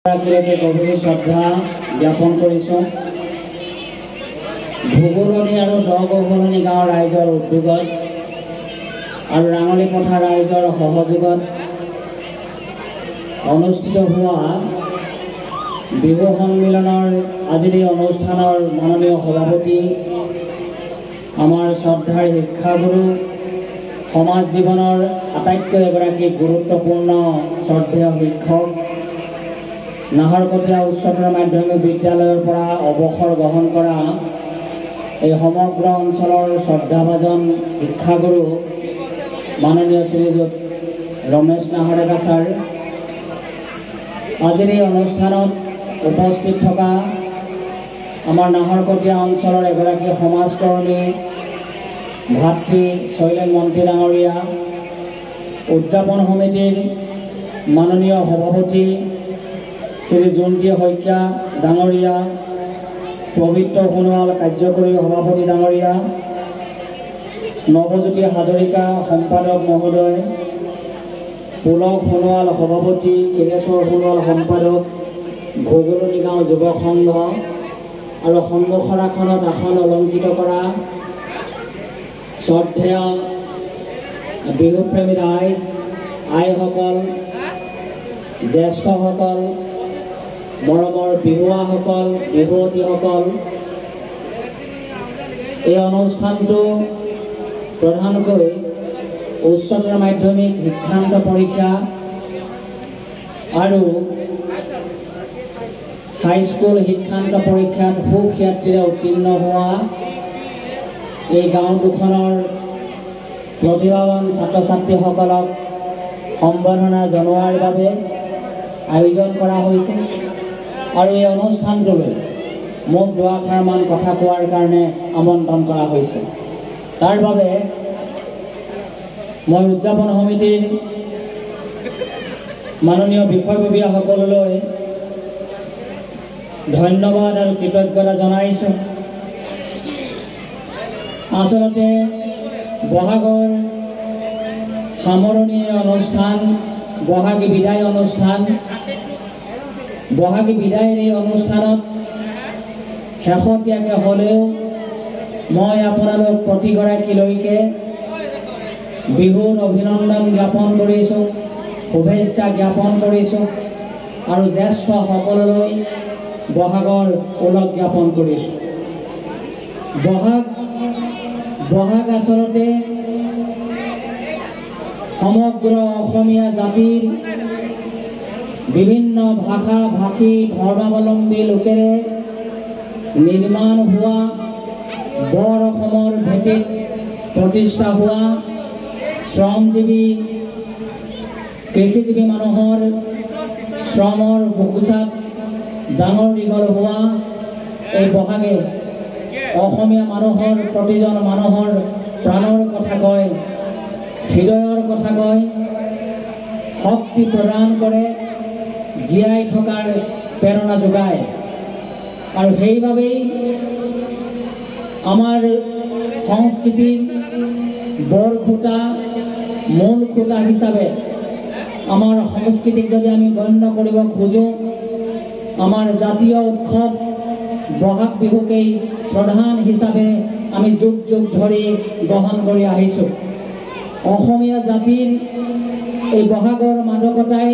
গভীৰ শ্ৰদ্ধা জ্ঞাপন কৰিছোঁ। ভোগোলনি আৰু দগভোলনি গাঁৱৰ ৰাইজৰ উদ্যোগত আৰু ৰাঙলী পথাৰ ৰাইজৰ সহযোগত অনুষ্ঠিত হোৱা বিহু সন্মিলনৰ আজিৰ এই অনুষ্ঠানৰ মাননীয় সভাপতি আমাৰ শ্ৰদ্ধাৰ শিক্ষাগুৰু সমাজ জীৱনৰ আটাইতকৈ এগৰাকী গুৰুত্বপূৰ্ণ শ্ৰদ্ধেয় শিক্ষক নাহৰকটীয়া উচ্চতৰ মাধ্যমিক বিদ্যালয়ৰ পৰা অৱসৰ গ্ৰহণ কৰা এই সমগ্ৰ অঞ্চলৰ শ্ৰদ্ধাভাজন শিক্ষাগুৰু মাননীয় শ্ৰীযুত ৰমেশ নাহৰকা ছাৰ, আজিৰ এই অনুষ্ঠানত উপস্থিত থকা আমাৰ নাহৰকটীয়া অঞ্চলৰ এগৰাকী সমাজকৰ্মী ভাতৃ শৈলেন মন্ত্ৰী ডাঙৰীয়া, উদযাপন সমিতিৰ মাননীয় সভাপতি শ্ৰী জয়ন্তী শইকীয়া ডাঙৰীয়া, পবিত্ৰ সোণোৱাল কাৰ্যকৰী সভাপতি ডাঙৰীয়া, নৱজ্যোতি হাজৰিকা সম্পাদক মহোদয়, পুলক সোণোৱাল সভাপতি, কেৰেশ্বৰ সোণোৱাল সম্পাদক, ভোগোলনি গাঁও যুৱ সংঘ আৰু সন্মুখৰ আসনত আসন অলংকৃত কৰা শ্ৰদ্ধেয় বিহুপ্ৰেমী ৰাইজ, আইসকল, জ্যেষ্ঠসকল, মৰমৰ বিহুৱাসকল, বিহুৱতীসকল, এই অনুষ্ঠানটো প্ৰধানকৈ উচ্চতৰ মাধ্যমিক শিক্ষান্ত পৰীক্ষা আৰু হাইস্কুল শিক্ষান্ত পৰীক্ষাত সুখ্যাতিৰে উত্তীৰ্ণ হোৱা এই গাঁও দুখনৰ প্ৰতিভাৱান ছাত্ৰ ছাত্ৰীসকলক সম্বৰ্ধনা জনোৱাৰ বাবে আয়োজন কৰা হৈছে। আৰু এই অনুষ্ঠানটোলৈ মোক দুআষাৰমান কথা কোৱাৰ কাৰণে আমন্ত্ৰণ কৰা হৈছে। তাৰ বাবে মই উদযাপন সমিতিৰ মাননীয় বিষয়ববীয়াসকললৈ ধন্যবাদ আৰু কৃতজ্ঞতা জনাইছোঁ। আচলতে বহাগৰ সামৰণি অনুষ্ঠান, বহাগী বিদায় অনুষ্ঠান, বহাগী বিদায়ৰ এই অনুষ্ঠানত শেহতীয়াকৈ হ'লেও মই আপোনালোক প্ৰতিগৰাকীলৈকে বিহুৰ অভিনন্দন জ্ঞাপন কৰিছোঁ, শুভেচ্ছা জ্ঞাপন কৰিছোঁ আৰু জ্যেষ্ঠসকললৈ বহাগৰ ওলগ জ্ঞাপন কৰিছোঁ। বহাগ আচলতে সমগ্ৰ অসমীয়া জাতিৰ বিভিন্ন ভাষা ভাষী ধৰ্মাৱলম্বী লোকেৰে নিৰ্মাণ হোৱা, বৰ অসমৰ ভেটিত প্ৰতিষ্ঠা হোৱা, শ্ৰমজীৱী কৃষিজীৱী মানুহৰ শ্ৰমৰ বুকুচাত ডাঙৰ দীঘল হোৱা এই বহাগে অসমীয়া মানুহৰ প্ৰতিজন মানুহৰ প্ৰাণৰ কথা কয়, হৃদয়ৰ কথা কয়, শক্তি প্ৰদান কৰে, জীয়াই থকাৰ প্ৰেৰণা যোগায়। আৰু সেইবাবেই আমাৰ সংস্কৃতিৰ বৰ খুঁটা, মূল খুঁটা হিচাপে আমাৰ সংস্কৃতিক যদি আমি গণ্য কৰিব খোজোঁ, আমাৰ জাতীয় উৎসৱ বহাগ বিহুকেই প্ৰধান হিচাপে আমি যুগ যুগ ধৰি গ্ৰহণ কৰি আহিছোঁ। অসমীয়া জাতিৰ এই বহাগৰ মাদকতাই,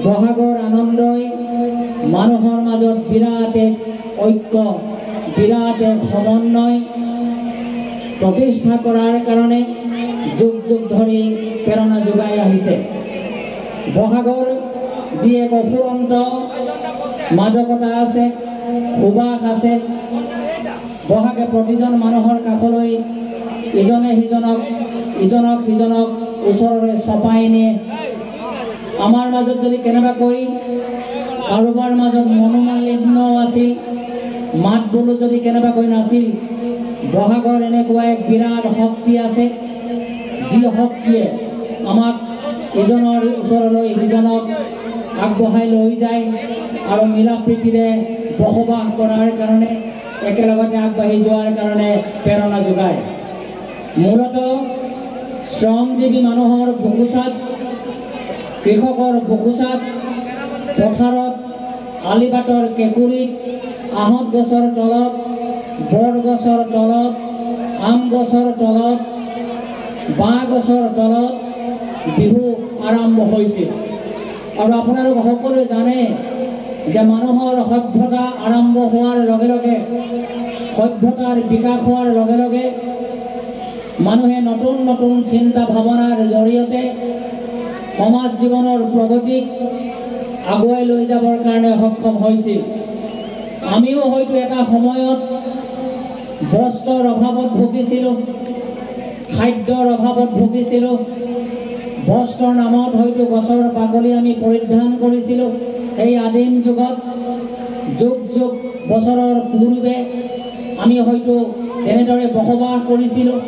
বহাগৰ আনন্দই মানুহৰ মাজত বিৰাট এক ঐক্য, বিৰাট এক সমন্বয় প্ৰতিষ্ঠা কৰাৰ কাৰণে যুগ যুগ ধৰি প্ৰেৰণা যোগাই আহিছে। বহাগৰ যি এক অফুৰন্ত মাদকতা আছে, সুবাস আছে, বহাগে প্ৰতিজন মানুহৰ কাষলৈ ইজনে সিজনক ওচৰলৈ চপাই নিয়ে। আমাৰ মাজত যদি কেনেবাকৈ কাৰোবাৰ মাজত মনোমালিন্য আছিল, মাত বোলো যদি কেনেবাকৈ নাছিল, বহাগৰ এনেকুৱা এক বিৰাট শক্তি আছে, যি শক্তিয়ে আমাক ইজনৰ ওচৰলৈ সিজনক আগবঢ়াই লৈ যায় আৰু মিলা প্ৰীতিৰে বসবাস কৰাৰ কাৰণে, একেলগতে আগবাঢ়ি যোৱাৰ কাৰণে প্ৰেৰণা যোগায়। মূলতঃ শ্ৰমজীৱী মানুহৰ বুকুচাত, কৃষকৰ বুকুচাত, পথাৰত আলিবাটৰ কেঁকুৰিত আহঁত গছৰ তলত বৰ গছৰ তলত আম গছৰ তলত বাঁহ গছৰ তলত বিহু আৰম্ভ হৈছিল। আৰু আপোনালোক সকলোৱে জানে যে মানুহৰ সভ্যতা আৰম্ভ হোৱাৰ লগে লগে সভ্যতাৰ বিকাশ হোৱাৰ লগে লগে মানুহে নতুন নতুন চিন্তা ভাৱনাৰ জৰিয়তে সমাজ জীৱনৰ প্ৰগতিক আগুৱাই লৈ যাবৰ কাৰণে সক্ষম হৈছিল। আমিও হয়তো এটা সময়ত বস্ত্ৰৰ অভাৱত ভুগিছিলোঁ, খাদ্যৰ অভাৱত ভুগিছিলোঁ, বস্ত্ৰৰ নামত হয়তো গছৰ বাকলি আমি পৰিধান কৰিছিলোঁ। এই আদিম যুগত যুগ যুগ বছৰৰ পূৰ্বে আমি হয়তো তেনেদৰে বসবাস কৰিছিলোঁ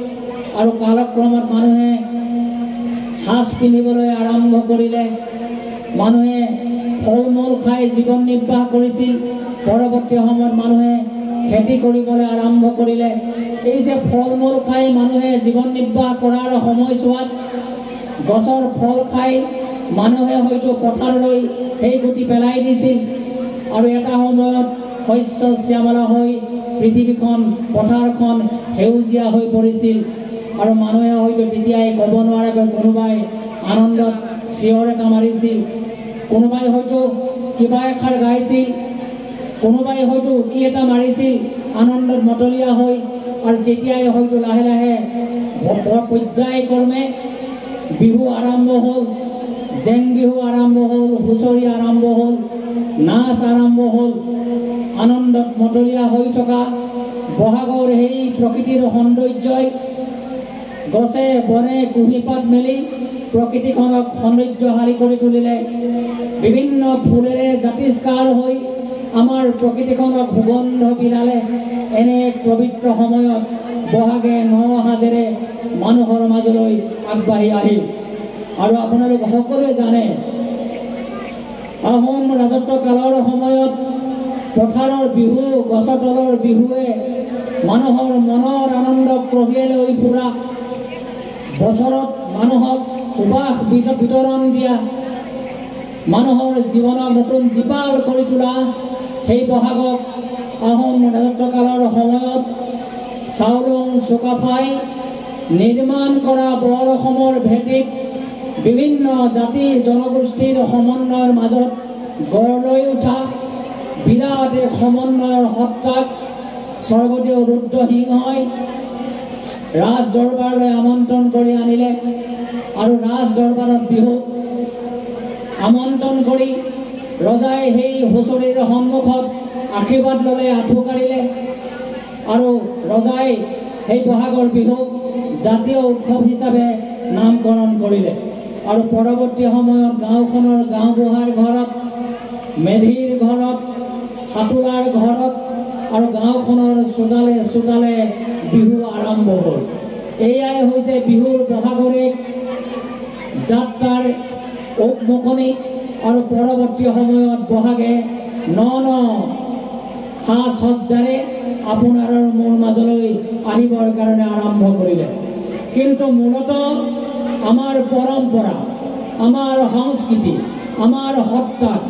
আৰু কালক্ৰমত মানুহে সাজ পিন্ধিবলৈ আৰম্ভ কৰিলে, মানুহে ফল মূল খাই জীৱন নিৰ্বাহ কৰিছিল। পৰৱৰ্তী সময়ত মানুহে খেতি কৰিবলৈ আৰম্ভ কৰিলে। এই যে ফল মূল খাই মানুহে জীৱন নিৰ্বাহ কৰাৰ সময়ছোৱাত গছৰ ফল খাই মানুহে হয়তো পথাৰলৈ সেই গুটি পেলাই দিছিল আৰু এটা সময়ত শস্য শ্যামলা হৈ পৃথিৱীখন পথাৰখন সেউজীয়া হৈ পৰিছিল আৰু মানুহে হয়তো তেতিয়াই ক'ব নোৱাৰাকৈ কোনোবাই আনন্দত চিঞৰ এটা মাৰিছিল, কোনোবাই হয়তো কিবা এষাৰ গাইছিল, কোনোবাই হয়তো উকি এটা মাৰিছিল আনন্দত মতলীয়া হৈ। আৰু তেতিয়াই হয়তো লাহে লাহে পৰ্যায়ক্ৰমে বিহু আৰম্ভ হ'ল, জেং বিহু আৰম্ভ হ'ল, হুঁচৰি আৰম্ভ হ'ল, নাচ আৰম্ভ হ'ল। আনন্দত মতলীয়া হৈ থকা বহাগৰ সেই প্ৰকৃতিৰ সৌন্দৰ্যই গছে বনে কুঁহিপাত মেলি প্ৰকৃতিখনক সৌন্দৰ্যশালী কৰি তুলিলে। বিভিন্ন ফুলেৰে জাতিষ্কাৰ হৈ আমাৰ প্ৰকৃতিখনক সুগন্ধ বিলালে। এনে পবিত্ৰ সময়ত বহাগে নহাজেৰে মানুহৰ মাজলৈ আগবাঢ়ি আহিল। আৰু আপোনালোক সকলোৱে জানে আহোম ৰাজত্ব কালৰ সময়ত পথাৰৰ বিহু, গছৰ তলৰ বিহুৱে মানুহৰ মনৰ আনন্দ কঢ়িয়াই লৈ ফুৰা, বছৰত মানুহক সুবাস বিতৰণ দিয়া, মানুহৰ জীৱনক নতুন জীপাল কৰি তোলা সেই বহাগক আহোম ৰাজত্ব কালৰ সময়ত চাওলুং চুকাফাই নিৰ্মাণ কৰা বৰ অসমৰ ভেটিত বিভিন্ন জাতি জনগোষ্ঠীৰ সমন্বয়ৰ মাজত গঢ় লৈ উঠা বিৰাট এক সমন্বয়ৰ সত্তাক স্বৰ্গদেউ ৰুদ্ৰসিংহই ৰাজ দৰবাৰলৈ আমন্ত্ৰণ কৰি আনিলে আৰু ৰাজ দৰবাৰত বিহু আমন্ত্ৰণ কৰি ৰজাই সেই হুঁচৰিৰ সন্মুখত আশীৰ্বাদ ল'লে, আঁঠু কাঢ়িলে আৰু ৰজাই সেই বহাগৰ বিহুক জাতীয় উৎসৱ হিচাপে নামকৰণ কৰিলে। আৰু পৰৱৰ্তী সময়ত গাঁওখনৰ গাঁওবুঢ়াৰ ঘৰত, মেধিৰ ঘৰত, সাঁতোৰাৰ ঘৰত আৰু গাঁওখনৰ চোতালে চোতালে বিহু আৰম্ভ হ'ল। এয়াই হৈছে বিহুৰ বহাগৰ এক যাত্ৰাৰ উকমুকনি। আৰু পৰৱৰ্তী সময়ত বহাগে ন ন সাজ সজ্জাৰে আপোনাৰ আৰু মোৰ মাজলৈ আহিবৰ কাৰণে আৰম্ভ কৰিলে। কিন্তু মূলতঃ আমাৰ পৰম্পৰা, আমাৰ সংস্কৃতি, আমাৰ সত্তাক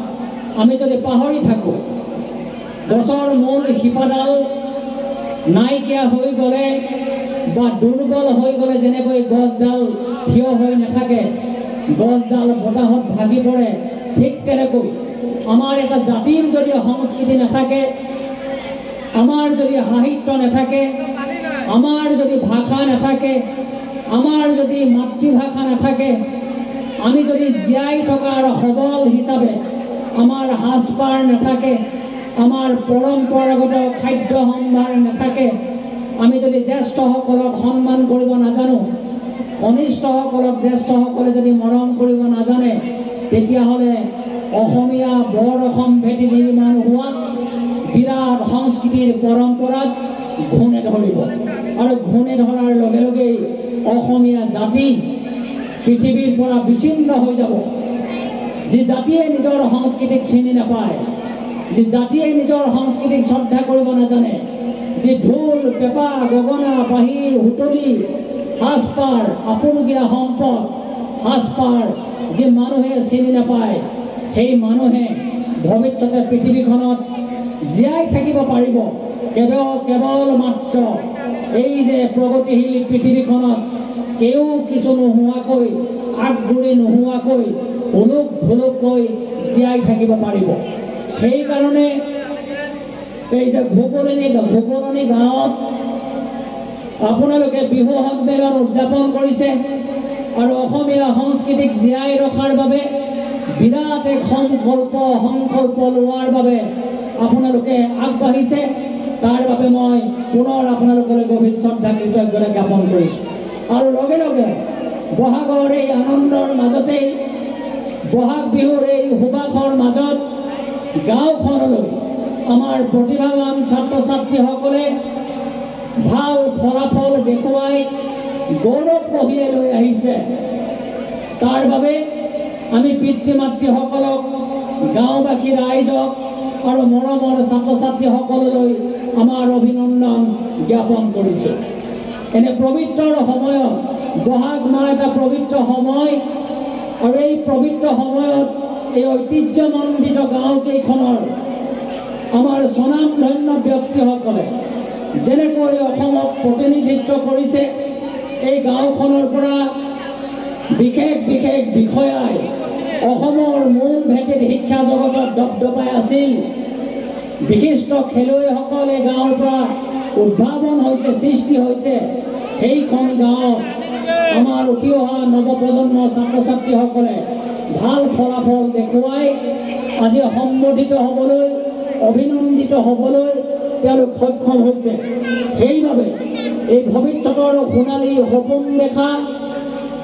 আমি যদি পাহৰি থাকোঁ, গছৰ মূল শিপাডাল নাইকিয়া হৈ গ'লে বা দুৰ্বল হৈ গ'লে যেনেকৈ গছডাল থিয় হৈ নাথাকে, গছডাল বতাহত ভাগি পৰে, ঠিক তেনেকৈ আমাৰ এটা জাতিৰ যদি সংস্কৃতি নাথাকে, আমাৰ যদি সাহিত্য নাথাকে, আমাৰ যদি ভাষা নাথাকে, আমাৰ যদি মাতৃভাষা নাথাকে, আমি যদি জীয়াই থকাৰ সবল হিচাপে আমাৰ সাজপাৰ নাথাকে, আমাৰ পৰম্পৰাগত খাদ্য সম্ভাৰ নাথাকে, আমি যদি জ্যেষ্ঠসকলক সন্মান কৰিব নাজানো, কনিষ্ঠসকলক জ্যেষ্ঠসকলে যদি মৰম কৰিব নাজানে, তেতিয়াহ'লে অসমীয়া বৰ অসম ভেটি নিৰ্মাণ হোৱা বিৰাট সংস্কৃতিৰ পৰম্পৰাত ঘূণে ধৰিব। আৰু ঘূণে ধৰাৰ লগে লগেই অসমীয়া জাতি পৃথিৱীৰ পৰা বিচ্ছিন্ন হৈ যাব। যি জাতিয়ে নিজৰ সংস্কৃতিক চিনি নাপায়, যি জাতিয়ে নিজৰ সংস্কৃতিক শ্ৰদ্ধা কৰিব নাজানে, যি ঢোল পেঁপা গগনা বাঁহী হুঁচৰি সাজপাৰ আপুৰুগীয়া সম্পদ সাজপাৰ যি মানুহে চিনি নাপায়, সেই মানুহে ভৱিষ্যতে পৃথিৱীখনত জীয়াই থাকিব পাৰিব কেৱল মাত্ৰ এই যে প্ৰগতিশীল পৃথিৱীখনত কেউ কিছু নোহোৱাকৈ আগগুৰি নোহোৱাকৈ হুলুক ভুলুককৈ জীয়াই থাকিব পাৰিব। সেইকাৰণে এই যে ভোকলনি গাঁৱত আপোনালোকে বিহু সন্মিলন উদযাপন কৰিছে আৰু অসমীয়া সংস্কৃতিক জীয়াই ৰখাৰ বাবে বিৰাট এক সংকল্প লোৱাৰ বাবে আপোনালোকে আগবাঢ়িছে। তাৰ বাবে মই পুনৰ আপোনালোকলৈ গভীৰ শ্ৰদ্ধা কৃতজ্ঞতা জ্ঞাপন কৰিছোঁ। আৰু লগে লগে বহাগৰ এই আনন্দৰ মাজতেই বহাগ বিহুৰ এই সুবাসৰ মাজত গাঁওখনলৈ আমাৰ প্ৰতিভাৱান ছাত্ৰ ছাত্ৰীসকলে ভাল ফলাফল দেখুৱাই গৌৰৱ কঢ়িয়াই লৈ আহিছে। তাৰ বাবে আমি পিতৃ মাতৃসকলক গাঁওবাসী ৰাইজক আৰু মৰমৰ ছাত্ৰ ছাত্ৰীসকললৈ আমাৰ অভিনন্দন জ্ঞাপন কৰিছোঁ। এনে পবিত্ৰ সময়ত বহাগ মাহ এটা পবিত্ৰ সময় আৰু এই পবিত্ৰ সময়ত এই ঐতিহ্যমণ্ডিত গাঁওকেইখনৰ আমাৰ স্বনামধন্য ব্যক্তিসকলে যেনেকৈ অসমক প্ৰতিনিধিত্ব কৰিছে, এই গাঁওখনৰ পৰা বিশেষ বিষয়াই অসমৰ মূল ভেটিত শিক্ষা জগতত দপদপাই আছিল। বিশিষ্ট খেলুৱৈসকল এই গাঁৱৰ পৰা উদ্ভাৱন হৈছে, সৃষ্টি হৈছে। সেইখন গাঁৱত আমাৰ উঠি অহা নৱপ্ৰজন্মৰ ছাত্ৰ ছাত্ৰীসকলে ভাল ফলাফল দেখুৱাই আজি সম্বোধিত হ'বলৈ, অভিনন্দিত হ'বলৈ তেওঁলোক সক্ষম হৈছে। সেইবাবে এই ভৱিষ্যতৰ সোণালী সপোন দেখা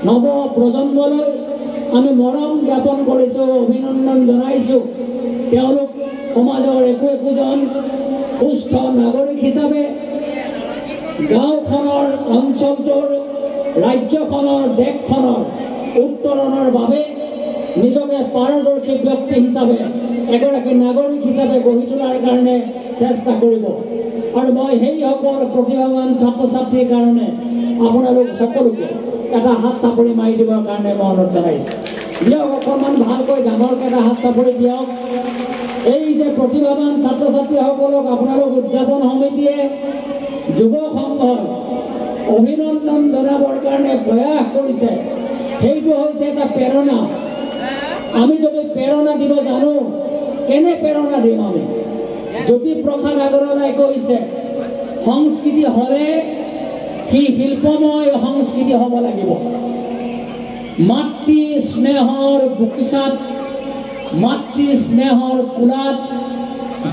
নৱ প্ৰজন্মলৈ আমি মৰম জ্ঞাপন কৰিছোঁ, অভিনন্দন জনাইছোঁ। তেওঁলোক সমাজৰ একোজন সুস্থ নাগৰিক হিচাপে গাঁওখনৰ, অঞ্চলটোৰ, ৰাজ্যখনৰ, দেশখনৰ উত্তৰণৰ বাবে নিজকে পাৰদৰ্শী ব্যক্তি হিচাপে, এগৰাকী নাগৰিক হিচাপে গঢ়ি তোলাৰ কাৰণে চেষ্টা কৰিব। আৰু মই সেইসকল প্ৰতিভাৱান ছাত্ৰ ছাত্ৰীৰ কাৰণে আপোনালোক সকলোকে এটা হাত চাপৰি মাৰি দিবৰ কাৰণে মই অনুৰোধ জনাইছোঁ। দিয়ক অকণমান ভালকৈ ডাঙৰকৈ এটা হাত চাপৰি দিয়ক। এই যে প্ৰতিভাৱান ছাত্ৰ ছাত্ৰীসকলক আপোনালোক উদযাপন সমিতিয়ে যুৱ সংঘই অভিনন্দন জনাবৰ কাৰণে প্ৰয়াস কৰিছে, সেইটো হৈছে এটা প্ৰেৰণা। আমি যদি প্ৰেৰণা দিব জানো, কেনে প্ৰেৰণা দিম আমি? জ্যোতিপ্ৰসাদ আগৰৱালাই কৈছে, সংস্কৃতি হ'লে সি শিল্পময় সংস্কৃতি হ'ব লাগিব। মাতৃ স্নেহৰ বুকুচাত, মাতৃ স্নেহৰ কোলাত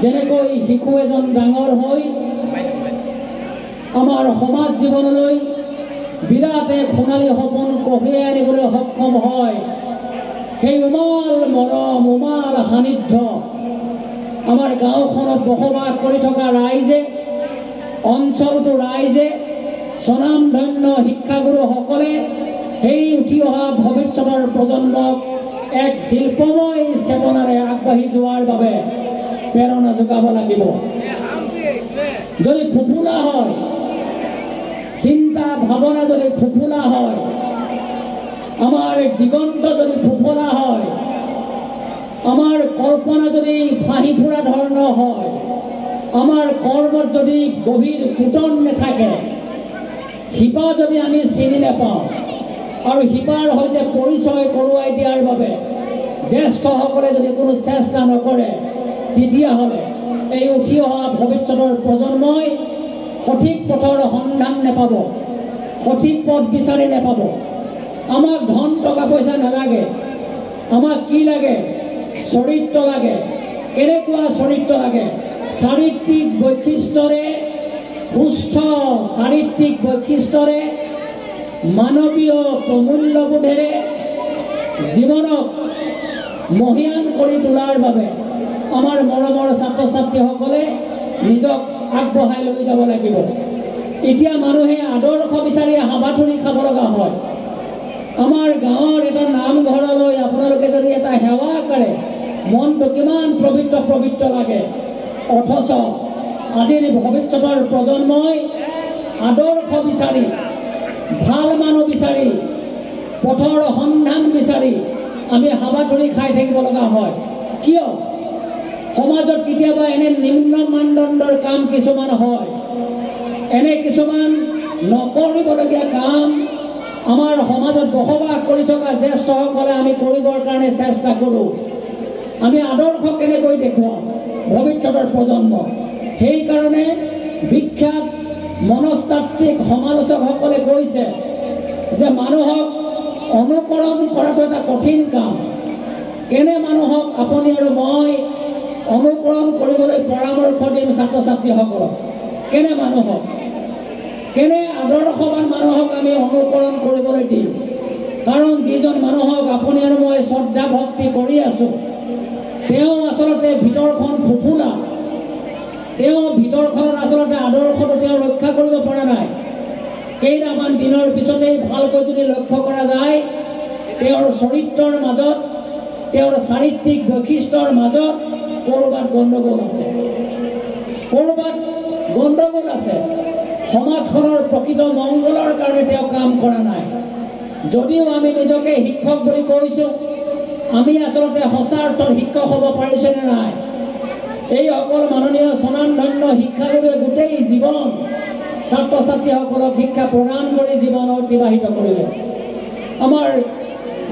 যেনেকৈ শিশু এজন ডাঙৰ হৈ আমাৰ সমাজ জীৱনলৈ বিৰাট এক সোণালী সপোন কঢ়িয়াই আনিবলৈ সক্ষম হয়, সেই উমাল মৰম, উমাল সান্নিধ্য আমাৰ গাঁওখনত বসবাস কৰি থকা ৰাইজে, অঞ্চলটোৰ ৰাইজে, স্বনামধন্য শিক্ষাগুৰুসকলে সেই উঠি অহা ভৱিষ্যতৰ প্ৰজন্মক এক শিল্পময় চেতনাৰে আগবাঢ়ি যোৱাৰ বাবে প্ৰেৰণা যোগাব লাগিব। যদি ফুফুলা হয়, চিন্তা ভাৱনা যদি ফুফুলা হয়, আমাৰ দিগন্ত যদি ফুফুলা হয়, আমাৰ কল্পনা যদি ভাহি ফুৰা ধৰণৰ হয়, আমাৰ কৰ্মত যদি গভীৰ পুতন নাথাকে, শিপা যদি আমি চিনি নাপাওঁ আৰু শিপাৰ সৈতে পৰিচয় কৰোৱাই দিয়াৰ বাবে জ্যেষ্ঠসকলে যদি কোনো চেষ্টা নকৰে, তেতিয়াহ'লে এই উঠি অহা ভৱিষ্যতৰ প্ৰজন্মই সঠিক পথৰ সন্ধান নাপাব, সঠিক পথ বিচাৰি নাপাব। আমাক ধন টকা পইচা নালাগে, আমাক কি লাগে? চৰিত্ৰ লাগে। কেনেকুৱা চৰিত্ৰ লাগে? চাৰিত্ৰিক বৈশিষ্ট্যৰে, সুস্থ চাৰিত্ৰিক বৈশিষ্ট্যৰে, মানৱীয় প্ৰমূল্যবোধেৰে জীৱনক মহিয়ান কৰি তোলাৰ বাবে আমাৰ মৰমৰ ছাত্ৰ ছাত্ৰীসকলে নিজক আগবঢ়াই লৈ যাব লাগিব। এতিয়া মানুহে আদৰ্শ বিচাৰি হাবাথুৰি খাব লগা হয়। আমাৰ গাঁৱৰ এটা নামঘৰলৈ আপোনালোকে যদি এটা সেৱা কৰে, মনটো কিমান পবিত্ৰ লাগে। অথচ আজিৰ ভৱিষ্যতৰ প্ৰজন্মই আদৰ্শ বিচাৰি, ভাল মানুহ বিচাৰি, পথৰ সন্ধান বিচাৰি আমি হাবাথুৰি খাই থাকিব লগা হয়। কিয়? সমাজত কেতিয়াবা এনে নিম্ন মানদণ্ডৰ কাম কিছুমান হয়, এনে কিছুমান নকৰিবলগীয়া কাম আমাৰ সমাজত বসবাস কৰি থকা জ্যেষ্ঠসকলে আমি কৰিবৰ কাৰণে চেষ্টা কৰোঁ। আমি আদৰ্শ কেনেকৈ দেখুৱাম ভৱিষ্যতৰ প্ৰজন্মক। সেইকাৰণে বিখ্যাত মনস্তাত্ত্বিক সমালোচকসকলে কৈছে যে মানুহক অনুকৰণ কৰাটো এটা কঠিন কাম। কেনে মানুহক আপুনি আৰু মই অনুকৰণ কৰিবলৈ পৰামৰ্শ দিম ছাত্ৰ ছাত্ৰীসকলক? কেনে মানুহক, কেনে আদৰ্শৱান মানুহক আমি অনুকৰণ কৰিবলৈ দিম? কাৰণ যিজন মানুহক আপুনি আৰু মই শ্ৰদ্ধা ভক্তি কৰি আছোঁ, তেওঁ আচলতে ভিতৰখন ফুফুলা, তেওঁ ভিতৰখনত আচলতে আদৰ্শটো তেওঁ ৰক্ষা কৰিব পৰা নাই। কেইটামান দিনৰ পিছতেই ভালকৈ যদি লক্ষ্য কৰা যায়, তেওঁৰ চৰিত্ৰৰ মাজত, তেওঁৰ চাৰিত্ৰিক বৈশিষ্ট্যৰ মাজত ক'ৰবাত গণ্ডগোল আছে, ক'ৰবাত গণ্ডগোল আছে। সমাজখনৰ প্ৰকৃত মংগলৰ কাৰণে তেওঁ কাম কৰা নাই। যদিও আমি নিজকে শিক্ষক বুলি কৈছোঁ, আমি আচলতে সঁচা অৰ্থত শিক্ষক হ'ব পাৰিছেনে নাই? এই অকল মাননীয় স্বনামধন্য শিক্ষাগুৰুৱে গোটেই জীৱন ছাত্ৰ ছাত্ৰীসকলক শিক্ষা প্ৰদান কৰি জীৱন অতিবাহিত কৰিলে। আমাৰ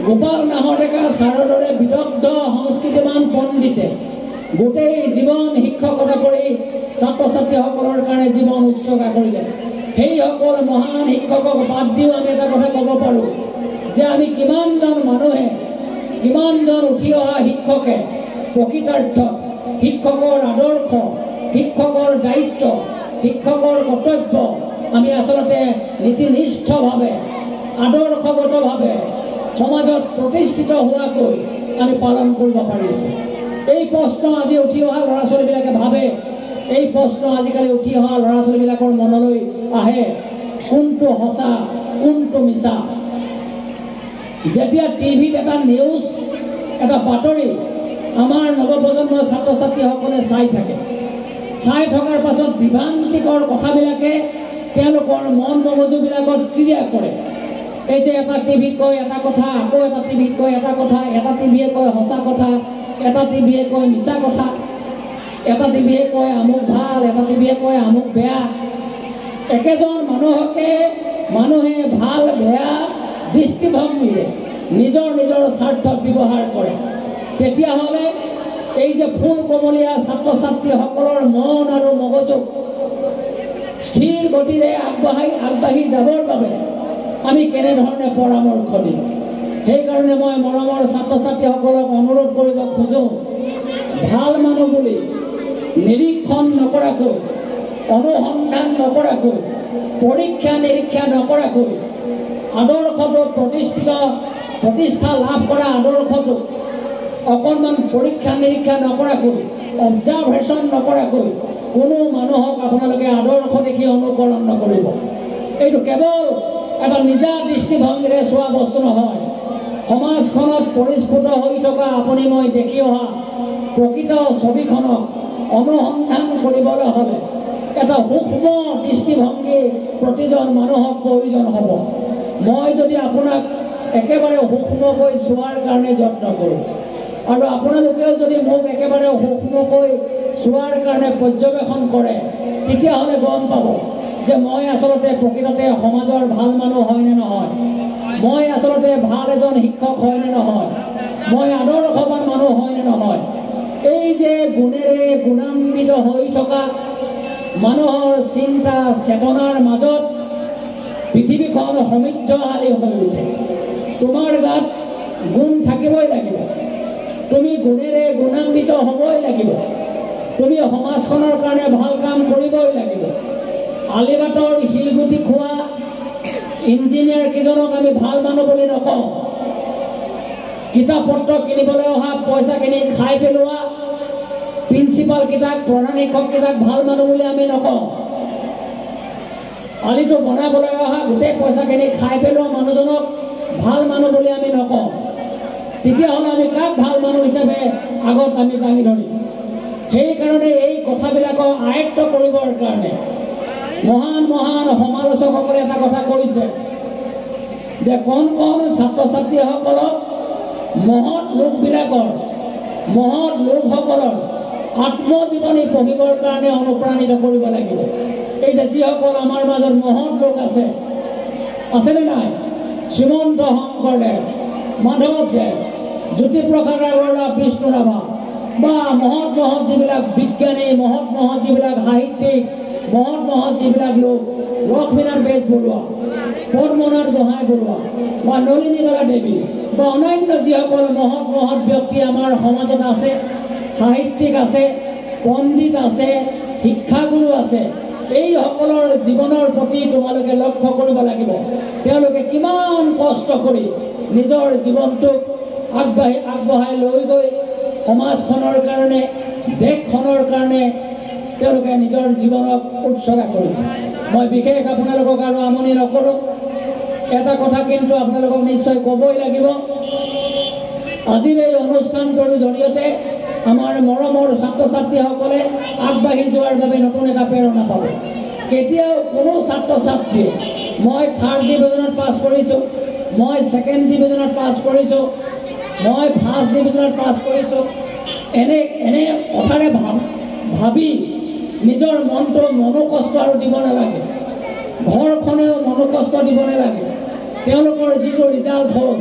গোপাল নাহৰ ডেকা ছাৰৰ দৰে বিদগ্ধ সংস্কৃতিমান পণ্ডিতে গোটেই জীৱন শিক্ষকতা কৰি ছাত্ৰ ছাত্ৰীসকলৰ কাৰণে জীৱন উৎসৰ্গা কৰিলে। সেইসকল মহান শিক্ষকক বাদ দিও আমি এটা কথা ক'ব পাৰোঁ যে আমি কিমানজন মানুহে, কিমানজন উঠি অহা শিক্ষকে প্ৰকৃতাৰ্থত শিক্ষকৰ আদৰ্শ, শিক্ষকৰ দায়িত্ব, শিক্ষকৰ কৰ্তব্য আমি আচলতে নীতিনিষ্ঠভাৱে, আদৰ্শগতভাৱে সমাজত প্ৰতিষ্ঠিত হোৱাকৈ আমি পালন কৰিব পাৰিছোঁ। এই প্ৰশ্ন আজি উঠি অহা ল'ৰা ছোৱালীবিলাকে ভাবে, এই প্ৰশ্ন আজিকালি উঠি অহা ল'ৰা ছোৱালীবিলাকৰ মনলৈ আহে, কোনটো সঁচা, কোনটো মিছা। যেতিয়া টিভিত এটা নিউজ, এটা বাতৰি আমাৰ নৱপ্ৰজন্মৰ ছাত্ৰ ছাত্ৰীসকলে চাই থাকে, চাই থকাৰ পাছত বিভ্ৰান্তিকৰ কথাবিলাকে তেওঁলোকৰ মন মগজুবিলাকত ক্ৰিয়া কৰে। এই যে এটা টিভিত কয় এটা কথা, আকৌ এটা টিভিত কয় এটা কথা, এটা টিভিয়ে কয় সঁচা কথা, এটা টিভিয়ে কয় মিছা কথা, এটা টিভিয়ে কয় আমুক ভাল, এটা টিভিয়ে কয় আমুক বেয়া। একেজন মানুহকে মানুহে ভাল বেয়া দৃষ্টিভংগীৰে নিজৰ নিজৰ স্বাৰ্থত ব্যৱহাৰ কৰে। তেতিয়াহ'লে এই যে ফুল কোমলীয়া ছাত্ৰ ছাত্ৰীসকলৰ মন আৰু মগজুক স্থিৰ গতিৰে আগবাঢ়ি যাবৰ বাবে আমি কেনেধৰণে পৰামৰ্শ দিম? সেইকাৰণে মই মৰমৰ ছাত্ৰ ছাত্ৰীসকলক অনুৰোধ কৰিব খোজোঁ, ভাল মানুহ বুলি নিৰীক্ষণ নকৰাকৈ, অনুসন্ধান নকৰাকৈ, পৰীক্ষা নিৰীক্ষা নকৰাকৈ আদৰ্শটো প্ৰতিষ্ঠা লাভ কৰা আদৰ্শটো অকণমান পৰীক্ষা নিৰীক্ষা নকৰাকৈ, অবজাৰ্ভেশ্যন নকৰাকৈ কোনো মানুহক আপোনালোকে আদৰ্শ দেখি অনুকৰণ নকৰিব। এইটো কেৱল এটা নিজা দৃষ্টিভংগীৰে চোৱা বস্তু নহয়। সমাজখনত পৰিস্ফুট হৈ থকা আপুনি মই দেখি অহা প্ৰকৃত ছবিখনক অনুসন্ধান কৰিবলৈ হ'লে এটা সূক্ষ্ম দৃষ্টিভংগী প্ৰতিজন মানুহক প্ৰয়োজন হ'ব। মই যদি আপোনাক একেবাৰে সূক্ষ্মকৈ চোৱাৰ কাৰণে যত্ন কৰোঁ আৰু আপোনালোকেও যদি মোক একেবাৰে সূক্ষ্মকৈ চোৱাৰ কাৰণে পৰ্যবেক্ষণ কৰে, তেতিয়াহ'লে গম পাব যে মই আচলতে প্ৰকৃততে সমাজৰ ভাল মানুহ হয়নে নহয়, মই আচলতে ভাল এজন শিক্ষক হয়নে নহয়, মই আদৰ্শৱান মানুহ হয়নে নহয়। এই যে গুণেৰে গুণান্বিত হৈ থকা মানুহৰ চিন্তা চেতনাৰ মাজত পৃথিৱীখন সমৃদ্ধশালী হৈ উঠে। তোমাৰ গাত গুণ থাকিবই লাগিব, তুমি গুণেৰে গুণান্বিত হ'বই লাগিব, তুমি সমাজখনৰ কাৰণে ভাল কাম কৰিবই লাগিব। আলিবাটৰ শিলগুটি খোৱা ইঞ্জিনিয়াৰ কেইজনক আমি ভাল মানুহ বুলি নকওঁ। কিতাপ পত্ৰ কিনিবলৈ অহা পইচাখিনি খাই পেলোৱা প্ৰিন্সিপাল কেইটাক, প্ৰধান শিক্ষক কেইটাক ভাল মানুহ বুলি আমি নকওঁ। আলিটো বনাবলৈ অহা গোটেই পইচাখিনি খাই পেলোৱা মানুহজনক ভাল মানুহ বুলি আমি নকওঁ। তেতিয়াহ'লে আমি কাক ভাল মানুহ হিচাপে আগত আমি দাঙি ধৰিম? সেইকাৰণে এই কথাবিলাকক আয়ত্ত কৰিবৰ কাৰণে মহান মহান সমালোচকসকলে এটা কথা কৈছে যে কণ ছাত্ৰ ছাত্ৰীসকলক মহৎ লোকসকলৰ আত্মজীৱনী পঢ়িবৰ কাৰণে অনুপ্ৰাণিত কৰিব লাগিব। এই যে যিসকল আমাৰ মাজত মহৎ লোক আছেনে নাই? শ্ৰীমন্ত শংকৰদেৱ, মাধৱদেৱ, জ্যোতিপ্ৰসাদ আগৰৱালা, বিষ্ণু ৰাভা বা মহৎ মহৎ যিবিলাক বিজ্ঞানী, মহৎ মহৎ যিবিলাক সাহিত্যিক, মহৎ মহৎ যিবিলাক লোক, লক্ষ্মীনাথ বেজবৰুৱা, পদ্মনাথ গোহাঁই বৰুৱা বা নলিনীবালা দেৱী বা অন্যান্য যিসকল মহৎ মহৎ ব্যক্তি আমাৰ সমাজত আছে, সাহিত্যিক আছে, পণ্ডিত আছে, শিক্ষাগুৰু আছে, এইসকলৰ জীৱনৰ প্ৰতি তোমালোকে লক্ষ্য কৰিব লাগিব। তেওঁলোকে কিমান কষ্ট কৰি নিজৰ জীৱনটোক আগবঢ়াই লৈ গৈ সমাজখনৰ কাৰণে, দেশখনৰ কাৰণে তেওঁলোকে নিজৰ জীৱনক উৎসৰ্গা কৰিছে। মই বিশেষ আপোনালোকক আৰু আমনি নকৰোঁ। এটা কথা কিন্তু আপোনালোকক নিশ্চয় ক'বই লাগিব, আজিৰ এই অনুষ্ঠানটোৰ জৰিয়তে আমাৰ মৰমৰ ছাত্ৰ ছাত্ৰীসকলে আগবাঢ়ি যোৱাৰ বাবে নতুন এটা প্ৰেৰণা পাব। কেতিয়াও কোনো ছাত্ৰ ছাত্ৰীয়ে মই 3rd ডিভিজনত পাছ কৰিছোঁ, মই 2nd ডিভিজনত পাছ কৰিছোঁ, মই 1st ডিভিজনত পাছ কৰিছোঁ, এনে কথাৰে ভাবি নিজৰ মনটো মনোকষ্ট আৰু দিব নালাগে, ঘৰখনেও মনোকষ্ট দিব নালাগে। তেওঁলোকৰ যিটো ৰিজাল্ট হ'ল,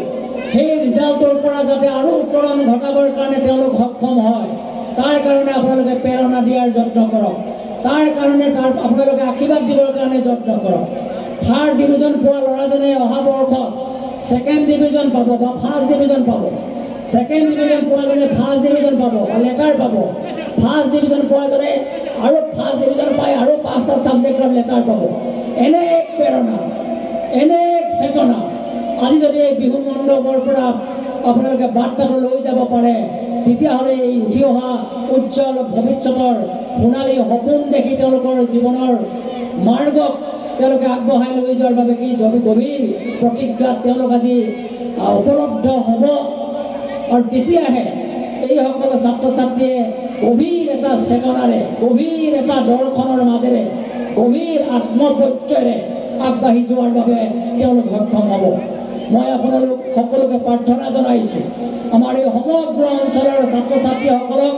সেই ৰিজাল্টৰ পৰা যাতে আৰু উত্তৰণ ঘটাবৰ কাৰণে তেওঁলোক সক্ষম হয়, তাৰ কাৰণে আপোনালোকে প্ৰেৰণা দিয়াৰ যত্ন কৰক, তাৰ কাৰণে আপোনালোকে আশীৰ্বাদ দিবৰ কাৰণে যত্ন কৰক। 3rd ডিভিজন পোৱা ল'ৰাজনে অহা বৰ্ষত 2nd ডিভিজন পাব বা 1st ডিভিজন পাব, 2nd ডিভিজন পোৱাজনে 1st ডিভিজন পাব বা লেটাৰ পাব, 1st ডিভিজন পোৱাজনে আৰু 1st ডিভিজন পাই আৰু 5টা ছাবজেক্টত লেটাৰ পাব। এনে এক প্ৰেৰণা, এনে এক চেতনা আজি যদি এই বিহু মণ্ডপৰ পৰা আপোনালোকে বাৰ্তাটো লৈ যাব পাৰে, তেতিয়াহ'লে এই উঠি অহা উজ্জ্বল ভৱিষ্যতৰ সোণালী সপোন দেখি তেওঁলোকৰ জীৱনৰ মাৰ্গক তেওঁলোকে আগবঢ়াই লৈ যোৱাৰ বাবে কি গভীৰ প্ৰতিজ্ঞাত তেওঁলোক আজি উপলব্ধ হ'ব। আৰু তেতিয়াহে এইসকল ছাত্ৰ ছাত্ৰীয়ে গভীৰ এটা চেতনাৰে, গভীৰ এটা দৰ্শনৰ মাজেৰে, গভীৰ আত্মপ্ৰত্যয়েৰে আগবাঢ়ি যোৱাৰ বাবে তেওঁলোক সক্ষম হ'ব। মই আপোনালোক সকলোকে প্ৰাৰ্থনা জনাইছোঁ, আমাৰ এই সমগ্ৰ অঞ্চলৰ ছাত্ৰ ছাত্ৰীসকলক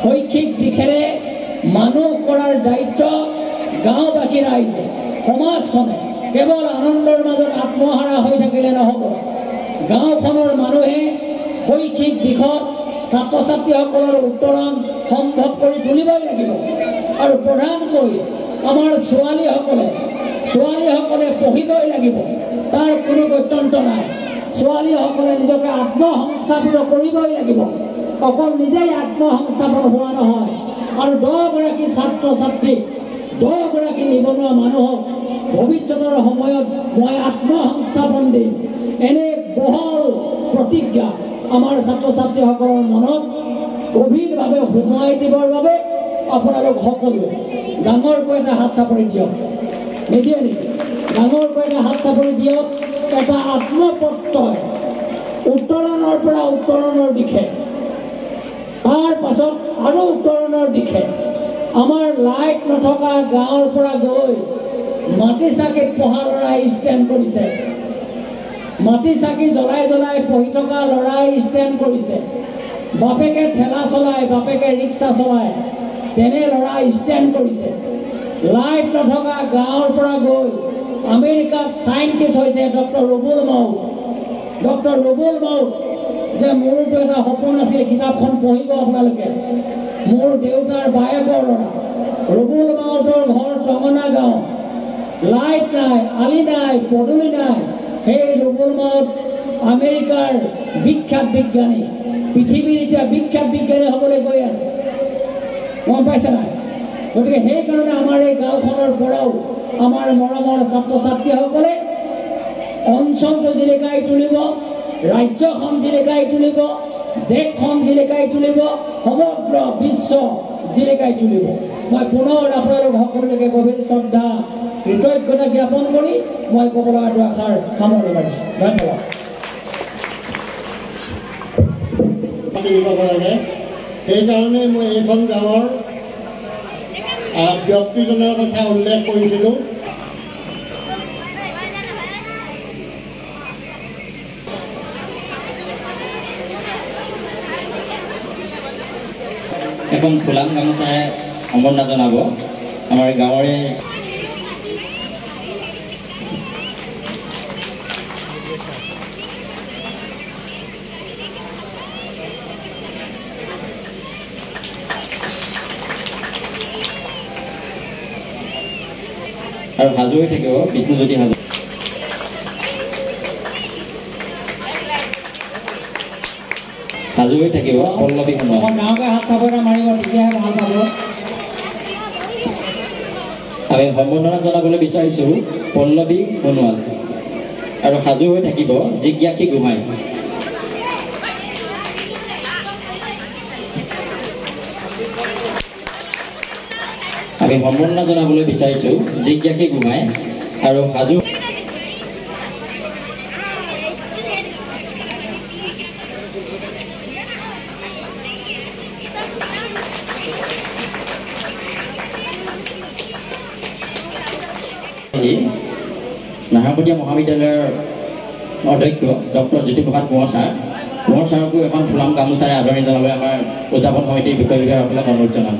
শৈক্ষিক দিশেৰে মানুহ কৰাৰ দায়িত্ব গাঁওবাসী ৰাইজে, সমাজখনে কেৱল আনন্দৰ মাজত আত্মহাৰা হৈ থাকিলে নহ'ব। গাঁওখনৰ মানুহে শৈক্ষিক দিশত ছাত্ৰ ছাত্ৰীসকলৰ উত্তৰণ সম্ভৱ কৰি তুলিবই লাগিব। আৰু প্ৰধানকৈ আমাৰ ছোৱালীসকলে পঢ়িবই লাগিব, তাৰ কোনো গত্যন্ত নাই। ছোৱালীসকলে নিজকে আত্মসংস্থাপিত কৰিবই লাগিব। অকল নিজেই আত্মসংস্থাপন হোৱা নহয়, আৰু 10গৰাকী ছাত্ৰ ছাত্ৰীক, 10গৰাকী নিবনুৱা মানুহক ভৱিষ্যতৰ সময়ত মই আত্মসংস্থাপন দিম, এনে বহল প্ৰতিজ্ঞা আমাৰ ছাত্ৰ ছাত্ৰীসকলৰ মনত গভীৰভাৱে সোমোৱাই দিবৰ বাবে আপোনালোক সকলোৱে ডাঙৰকৈ এটা হাত চাপৰি দিয়ক। নিদিয়ে নেকি? ডাঙৰকৈ এটা হাত চাপৰি দিয়ক। এটা আত্মপ্ৰত্যয় উত্তৰণৰ পৰা উত্তৰণৰ দিশে, তাৰ পাছত আৰু উত্তৰণৰ দিশে। আমাৰ লাইট নথকা গাঁৱৰ পৰা গৈ মাটি চাকিত পঢ়া ল'ৰাই ষ্টেণ্ড কৰিছে, মাটি চাকি জ্বলাই জ্বলাই পঢ়ি থকা ল'ৰাই ষ্টেণ্ড কৰিছে, বাপেকে ঠেলা চলায়, বাপেকে ৰিক্সা চলায়, তেনে ল'ৰা ষ্টেণ্ড কৰিছে। লাইট নথকা গাঁৱৰ পৰা গৈ আমেৰিকাত চাইণ্টিষ্ট হৈছে ডক্টৰ ৰুবুল মাউত। ডক্টৰ ৰুবুল মাউত যে মোৰতো এটা সপোন আছিল, কিতাপখন পঢ়িব আপোনালোকে। মোৰ দেউতাৰ বায়েকৰ ল'ৰা ৰুবুল মাউতৰ ঘৰ টঙনা গাঁও, লাইট নাই, আলি নাই, পদূলি নাই। সেই ৰুবুল মাউত আমেৰিকাৰ বিখ্যাত বিজ্ঞানী, পৃথিৱীৰ এতিয়া বিখ্যাত বিজ্ঞানী হ'বলৈ গৈ আছে, গম পাইছে নাই? গতিকে সেইকাৰণে আমাৰ এই গাঁওখনৰ পৰাও আমাৰ মৰমৰ ছাত্ৰ ছাত্ৰীসকলে অঞ্চলটো জিলিকাই তুলিব, ৰাজ্যখন জিলিকাই তুলিব, দেশখন জিলিকাই তুলিব, সমগ্ৰ বিশ্ব জিলিকাই তুলিব। মই পুনৰ আপোনালোক সকলোকে গভীৰ শ্ৰদ্ধা, কৃতজ্ঞতা জ্ঞাপন কৰি মই ক'ব লগা দুআষাৰ সামৰণি মাৰিছোঁ। ধন্যবাদ। সেইকাৰণে মই এইখন গাঁৱৰ ব্যক্তিজনৰ কথা উল্লেখ কৰিছিলোঁ। এখন ফুলাম গামোচাৰে সম্বৰ্ধনা জনাব আমাৰ গাঁৱৰে আৰু সাজু হৈ থাকিব বিষ্ণুজ্যোতি হাজৰিকা সাজু হৈ থাকিব পল্লৱী সোণোৱাল ডাঙৰকৈ হাত চাপৰ্টা মাৰিব তেতিয়াহে ভাল পাব আমি সম্বৰ্ধনা জনাবলৈ বিচাৰিছোঁ পল্লৱী সোণোৱাল আৰু সাজু হৈ থাকিব জিজ্ঞাসী গোহাঁই আমি সম্বৰ্ধনা জনাবলৈ বিচাৰিছোঁ জিজ্ঞাসী গোহাঁই আৰু সাজু নাহৰকটীয়া মহাবিদ্যালয়ৰ অধ্যক্ষ ডক্টৰ জ্যোতিপ্ৰসাদ কোঁৱৰ ছাৰকো এখন ফুলাম গামোচাৰে আদৰণি জনাবলৈ আমাৰ উদযাপন সমিতিৰ বিষয়ববীয়াসকলক অনুৰোধ জনাম